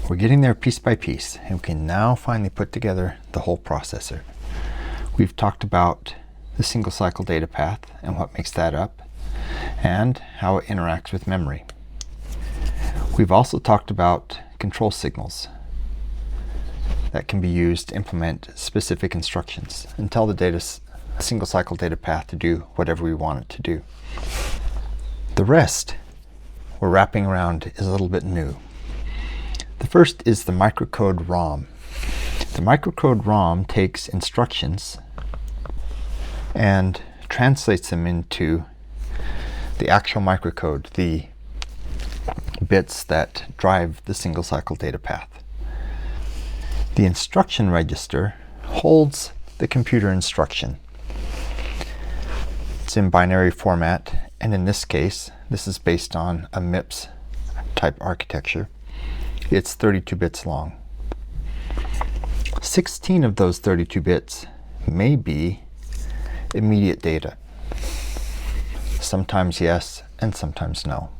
We're getting there piece by piece, and we can now finally put together the whole processor. We've talked about the single cycle data path and what makes that up, and how it interacts with memory. We've also talked about control signals that can be used to implement specific instructions and tell the single cycle data path to do whatever we want it to do. The rest we're wrapping around is a little bit new. The first is the microcode ROM. The microcode ROM takes instructions and translates them into the actual microcode, the bits that drive the single cycle data path. The instruction register holds the computer instruction. It's in binary format, and in this case, this is based on a MIPS type architecture. It's 32 bits long. 16 of those 32 bits may be immediate data. Sometimes yes, and sometimes no.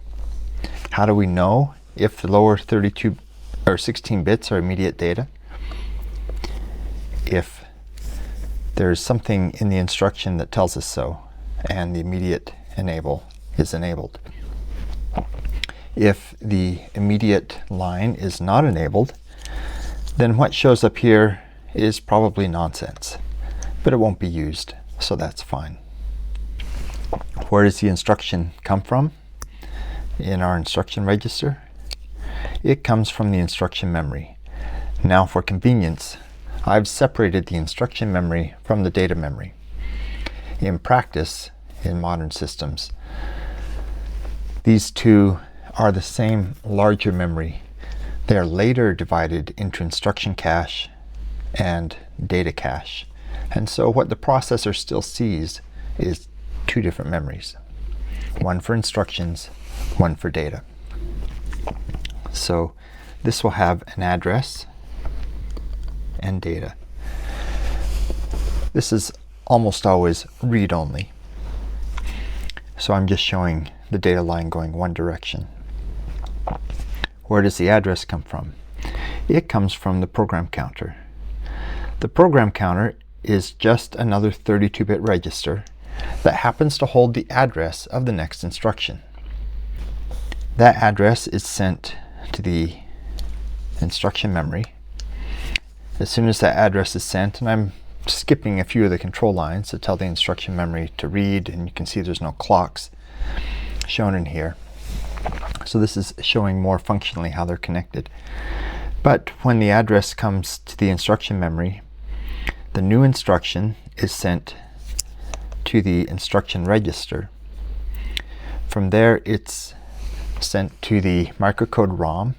How do we know if the lower 32 or 16 bits are immediate data? If there's something in the instruction that tells us so, and the immediate enable is enabled. If the immediate line is not enabled, then what shows up here is probably nonsense, but it won't be used, so that's fine. Where does the instruction come from in our instruction register? It comes from the instruction memory. Now, for convenience, I've separated the instruction memory from the data memory. In practice, in modern systems, these two are the same larger memory. They are later divided into instruction cache and data cache. And so what the processor still sees is two different memories. One for instructions, one for data. So this will have an address and data. This is almost always read-only. So I'm just showing the data line going one direction. Where does the address come from? It comes from the program counter. The program counter is just another 32-bit register that happens to hold the address of the next instruction. That address is sent to the instruction memory. As soon as that address is sent, and I'm skipping a few of the control lines to tell the instruction memory to read, and you can see there's no clocks shown in here. So this is showing more functionally how they're connected. But when the address comes to the instruction memory, the new instruction is sent to the instruction register. From there, it's sent to the microcode ROM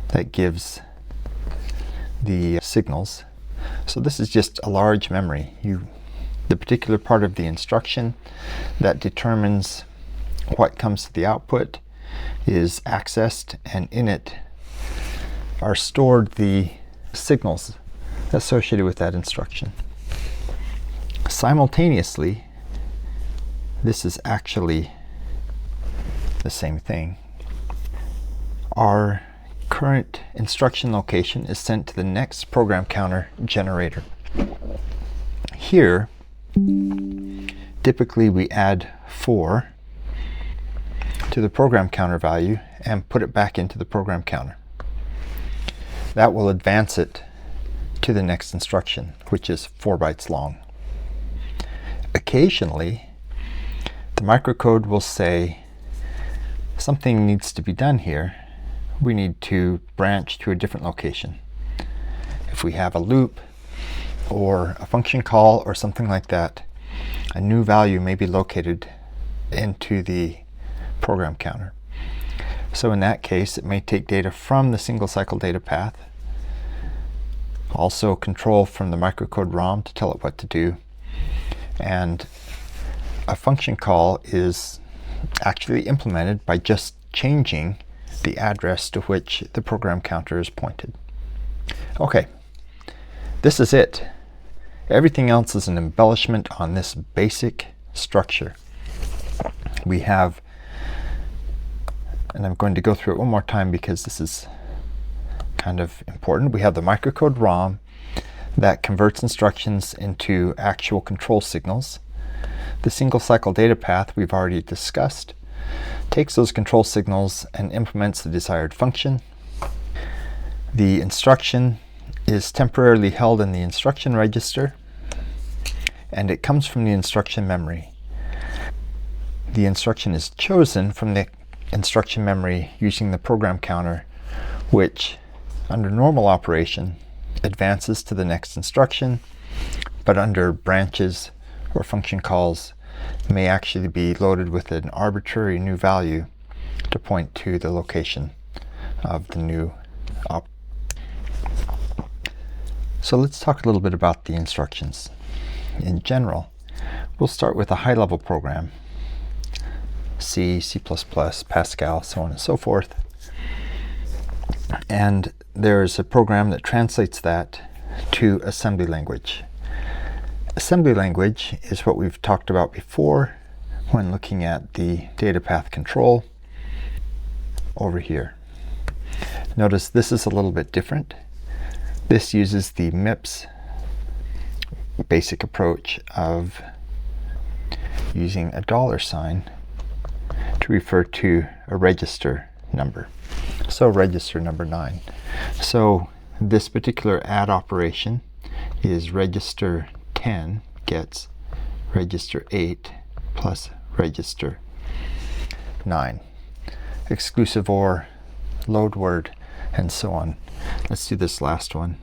that gives the signals. So this is just a large memory. The particular part of the instruction that determines what comes to the output is accessed, and in it are stored the signals associated with that instruction. Simultaneously, this is actually the same thing. Our current instruction location is sent to the next program counter generator. Here, typically we add 4 to the program counter value and put it back into the program counter. That will advance it to the next instruction, which is 4 bytes long. Occasionally, the microcode will say something needs to be done here. We need to branch to a different location. If we have a loop or a function call or something like that, a new value may be located into the program counter. So in that case, it may take data from the single cycle data path, also control from the microcode ROM to tell it what to do, and a function call is actually implemented by just changing the address to which the program counter is pointed. Okay, this is it. Everything else is an embellishment on this basic structure. We have, and I'm going to go through it one more time because this is kind of important. We have the microcode ROM that converts instructions into actual control signals. The single cycle data path we've already discussed takes those control signals and implements the desired function. The instruction is temporarily held in the instruction register, and it comes from the instruction memory. The instruction is chosen from the instruction memory using the program counter, which under normal operation advances to the next instruction, but under branches or function calls may actually be loaded with an arbitrary new value to point to the location of the new op. So let's talk a little bit about the instructions. In general, we'll start with a high-level program, C, C++, Pascal, so on and so forth. And there's a program that translates that to assembly language. Assembly language is what we've talked about before when looking at the data path control over here. Notice this is a little bit different. This uses the MIPS basic approach of using a $sign to refer to a register number. So register number 9. So this particular add operation is register 10 gets register 8 plus register 9. Exclusive OR, load word, and so on. Let's do this last one.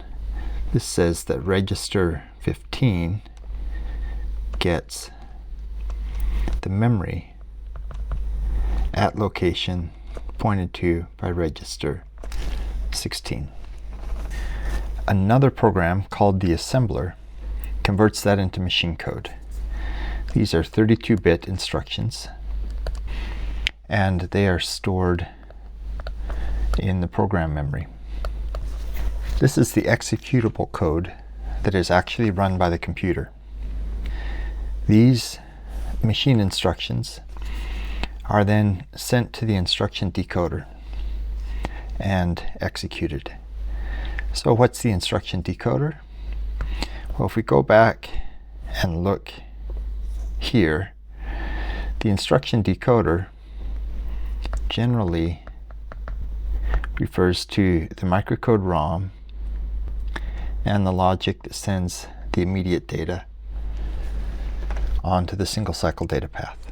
This says that register 15 gets the memory at location pointed to by register 16. Another program called the assembler converts that into machine code. These are 32-bit instructions, and they are stored in the program memory. This is the executable code that is actually run by the computer. These machine instructions are then sent to the instruction decoder and executed. So what's the instruction decoder? Well, if we go back and look here, the instruction decoder generally refers to the microcode ROM and the logic that sends the immediate data onto the single cycle data path.